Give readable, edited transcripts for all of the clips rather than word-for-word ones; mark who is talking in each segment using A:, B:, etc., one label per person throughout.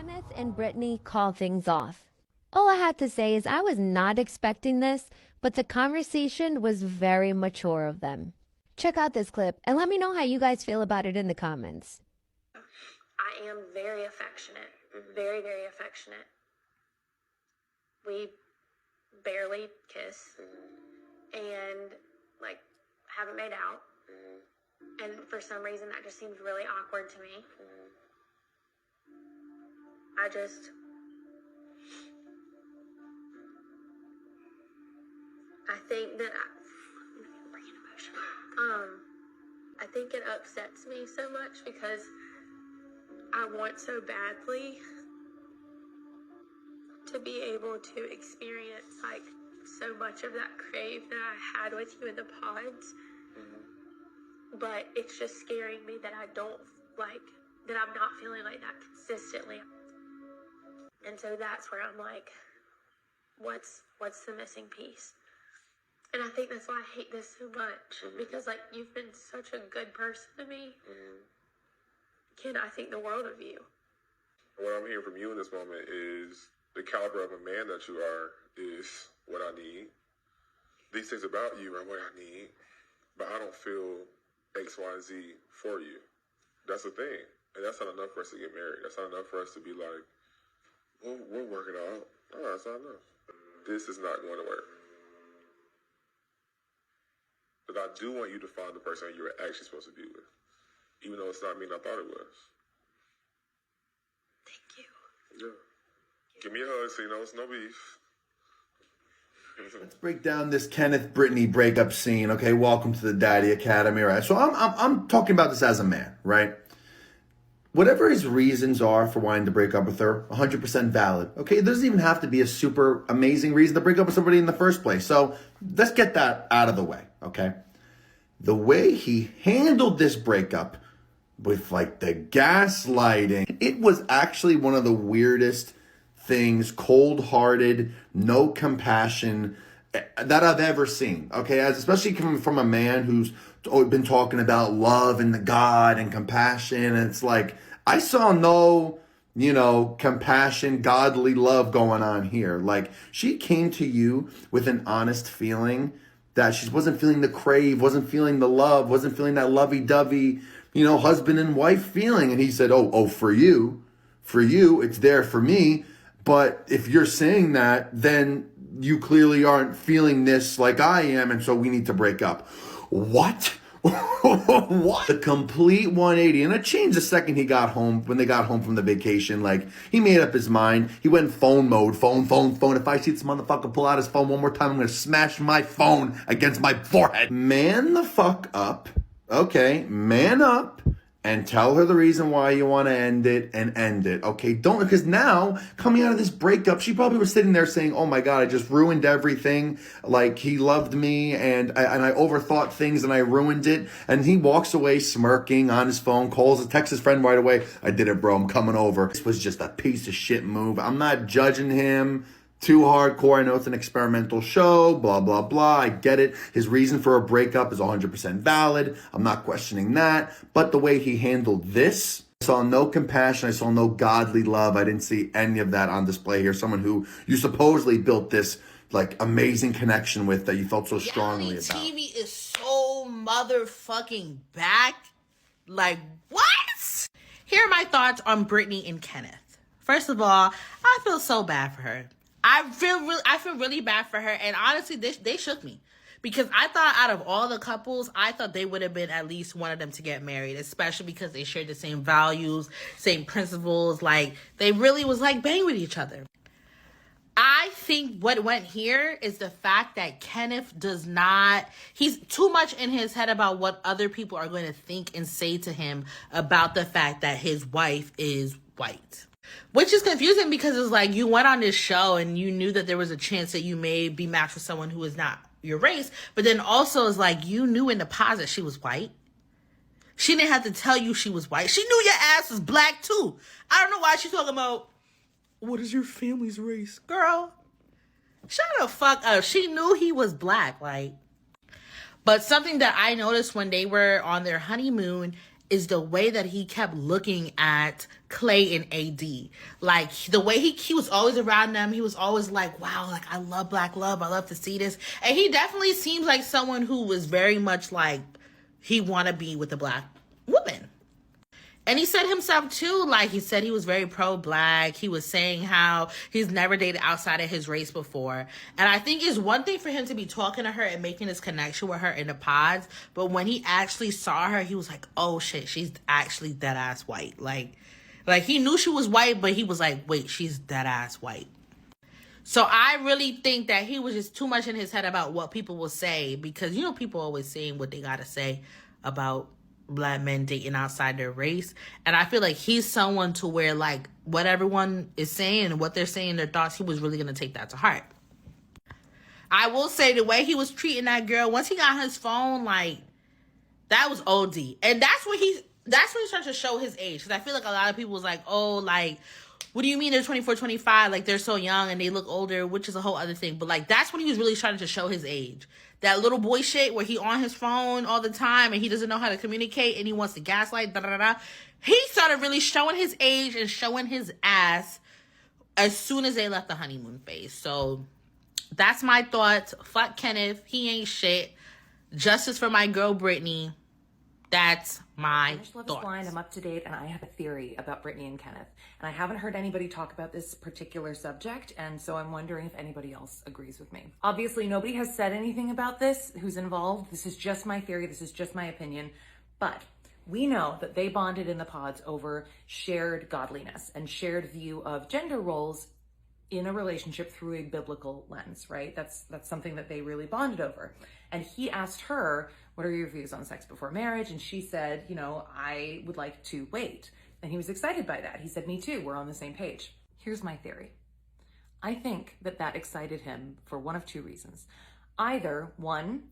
A: Kenneth and Brittany call things off. All I had to say is I was not expecting this, but the conversation was very mature of them. Check out this clip and let me know how you guys feel about it in the comments.
B: I am very affectionate, very, very affectionate. We barely kiss and like haven't made out. And for some reason that just seems really awkward to me. I think that I think it upsets me so much because I want so badly to be able to experience like so much of that crave that I had with you in the pods. But it's just scaring me that I'm not feeling like that consistently. And so that's where I'm like, what's the missing piece? And I think that's why I hate this so much, because like you've been such a good person to me. Ken, I think the world of you.
C: What I'm hearing from you in this moment is the caliber of a man that you are is what I need. These things about you are what I need, but I don't feel X, Y, and Z for you. That's the thing. And that's not enough for us to get married. That's not enough for us to be like, well, we'll work it out. Oh, that's not enough. This is not going to work. But I do want you to find the person you're actually supposed to be with. Even though it's not me and I thought it was.
B: Thank you.
C: Yeah. Give me a hug so you know it's no beef.
D: Let's break down this Kenneth Brittany breakup scene. Okay, welcome to the Daddy Academy. Right, so I'm talking about this as a man, right? Whatever his reasons are for wanting to break up with her, 100% valid. Okay, it doesn't even have to be a super amazing reason to break up with somebody in the first place. So let's get that out of the way. Okay, the way he handled this breakup with like the gaslighting, it was actually one of the weirdest things, cold-hearted, no compassion that I've ever seen. Okay, especially coming from a man who's been talking about love and the God and compassion, and it's like I saw no, compassion, godly love going on here. Like she came to you with an honest feeling that she wasn't feeling the crave, wasn't feeling the love, wasn't feeling that lovey-dovey, husband and wife feeling, and he said, "Oh, for you, it's there for me." But if you're saying that, then you clearly aren't feeling this like I am, and so we need to break up. What? What? A complete 180. And it changed the second he got home, when they got home from the vacation. Like, he made up his mind. He went in phone mode. Phone. If I see this motherfucker pull out his phone one more time, I'm going to smash my phone against my forehead. Man the fuck up. Okay, man up. And tell her the reason why you want to end it and end it. Okay, don't, because now coming out of this breakup, she probably was sitting there saying, "Oh my God, I just ruined everything. Like he loved me and I overthought things and I ruined it." And he walks away smirking on his phone, texts his friend right away. "I did it, bro. I'm coming over." This was just a piece of shit move. I'm not judging him too hardcore. I know it's an experimental show, blah, blah, blah. I get it. His reason for a breakup is 100% valid. I'm not questioning that. But the way he handled this, I saw no compassion. I saw no godly love. I didn't see any of that on display here. Someone who you supposedly built this like amazing connection with that you felt so strongly about.
E: TV is so motherfucking back. Like, what? Here are my thoughts on Brittany and Kenneth. First of all, I feel so bad for her. I feel really bad for her, and honestly, they shook me. Because I thought out of all the couples, I thought they would have been at least one of them to get married, especially because they shared the same values, same principles. Like, they really was like bang with each other. I think what went here is the fact that Kenneth he's too much in his head about what other people are going to think and say to him about the fact that his wife is white. Which is confusing because it's like you went on this show and you knew that there was a chance that you may be matched with someone who is not your race. But then also it's like you knew in the pause that she was white. She didn't have to tell you she was white. She knew your ass was black too. I don't know why she's talking about, what is your family's race? Girl, shut the fuck up. She knew he was black. Like, but something that I noticed when they were on their honeymoon is the way that he kept looking at Clay and AD. Like, the way he was always around them. He was always like, wow, like, I love black love. I love to see this. And he definitely seems like someone who was very much like, he want to be with a black woman. And he said himself too, like, he said he was very pro-black. He was saying how he's never dated outside of his race before. And I think it's one thing for him to be talking to her and making this connection with her in the pods. But when he actually saw her, he was like, oh shit, she's actually dead ass white. Like he knew she was white, but he was like, wait, she's dead ass white. So I really think that he was just too much in his head about what people will say, because, you know, people always saying what they got to say about black men dating outside their race. And I feel like he's someone to where, like, what everyone is saying and what they're saying, their thoughts, he was really going to take that to heart. I will say the way he was treating that girl, once he got his phone, like, that was OD. And that's when he started to show his age. Because I feel like a lot of people was like, oh, like, what do you mean they're 24, 25? Like, they're so young and they look older, which is a whole other thing. But, like, that's when he was really starting to show his age. That little boy shit where he on his phone all the time and he doesn't know how to communicate and he wants to gaslight, He started really showing his age and showing his ass as soon as they left the honeymoon phase. So that's my thoughts. Fuck Kenneth. He ain't shit. Justice for my girl Brittany. That's my thoughts.
F: Blind. I'm up to date, and I have a theory about Brittany and Kenneth. And I haven't heard anybody talk about this particular subject, and so I'm wondering if anybody else agrees with me. Obviously, nobody has said anything about this who's involved. This is just my theory. This is just my opinion. But we know that they bonded in the pods over shared godliness and shared view of gender roles in a relationship through a biblical lens, right? That's something that they really bonded over. And he asked her, what are your views on sex before marriage? And she said, you know, I would like to wait. And he was excited by that. He said, me too, we're on the same page. Here's my theory. I think that excited him for one of two reasons. Either, one,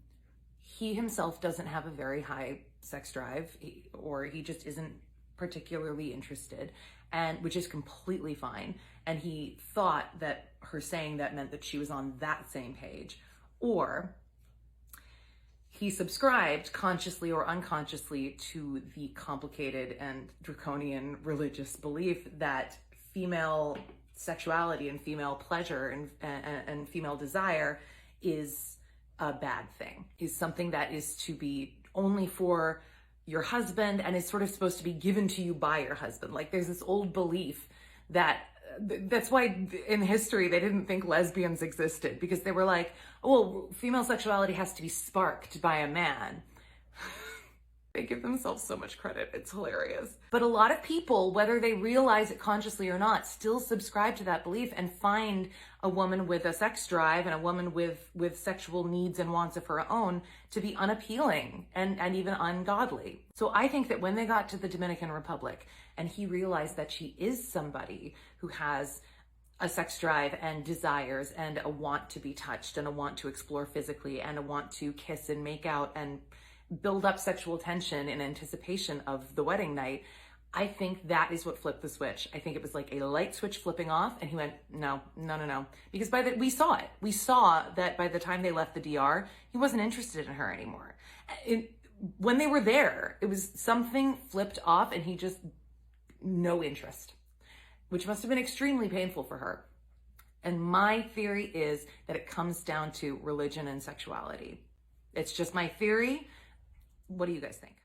F: he himself doesn't have a very high sex drive, or he just isn't particularly interested, and which is completely fine. And he thought that her saying that meant that she was on that same page. Or he subscribed consciously or unconsciously to the complicated and draconian religious belief that female sexuality and female pleasure and female desire is a bad thing, is something that is to be only for your husband and is sort of supposed to be given to you by your husband. Like, there's this old belief that's why in history they didn't think lesbians existed, because they were like, oh, well, female sexuality has to be sparked by a man. They give themselves so much credit. It's hilarious. But a lot of people, whether they realize it consciously or not, still subscribe to that belief and find a woman with a sex drive and a woman with sexual needs and wants of her own to be unappealing and even ungodly. So I think that when they got to the Dominican Republic and he realized that she is somebody who has a sex drive and desires and a want to be touched and a want to explore physically and a want to kiss and make out and build up sexual tension in anticipation of the wedding night, I think that is what flipped the switch. I think it was like a light switch flipping off, and he went, no. Because we saw it. We saw that by the time they left the DR, he wasn't interested in her anymore. When they were there, it was something flipped off and he just, no interest, which must have been extremely painful for her. And my theory is that it comes down to religion and sexuality. It's just my theory. What do you guys think?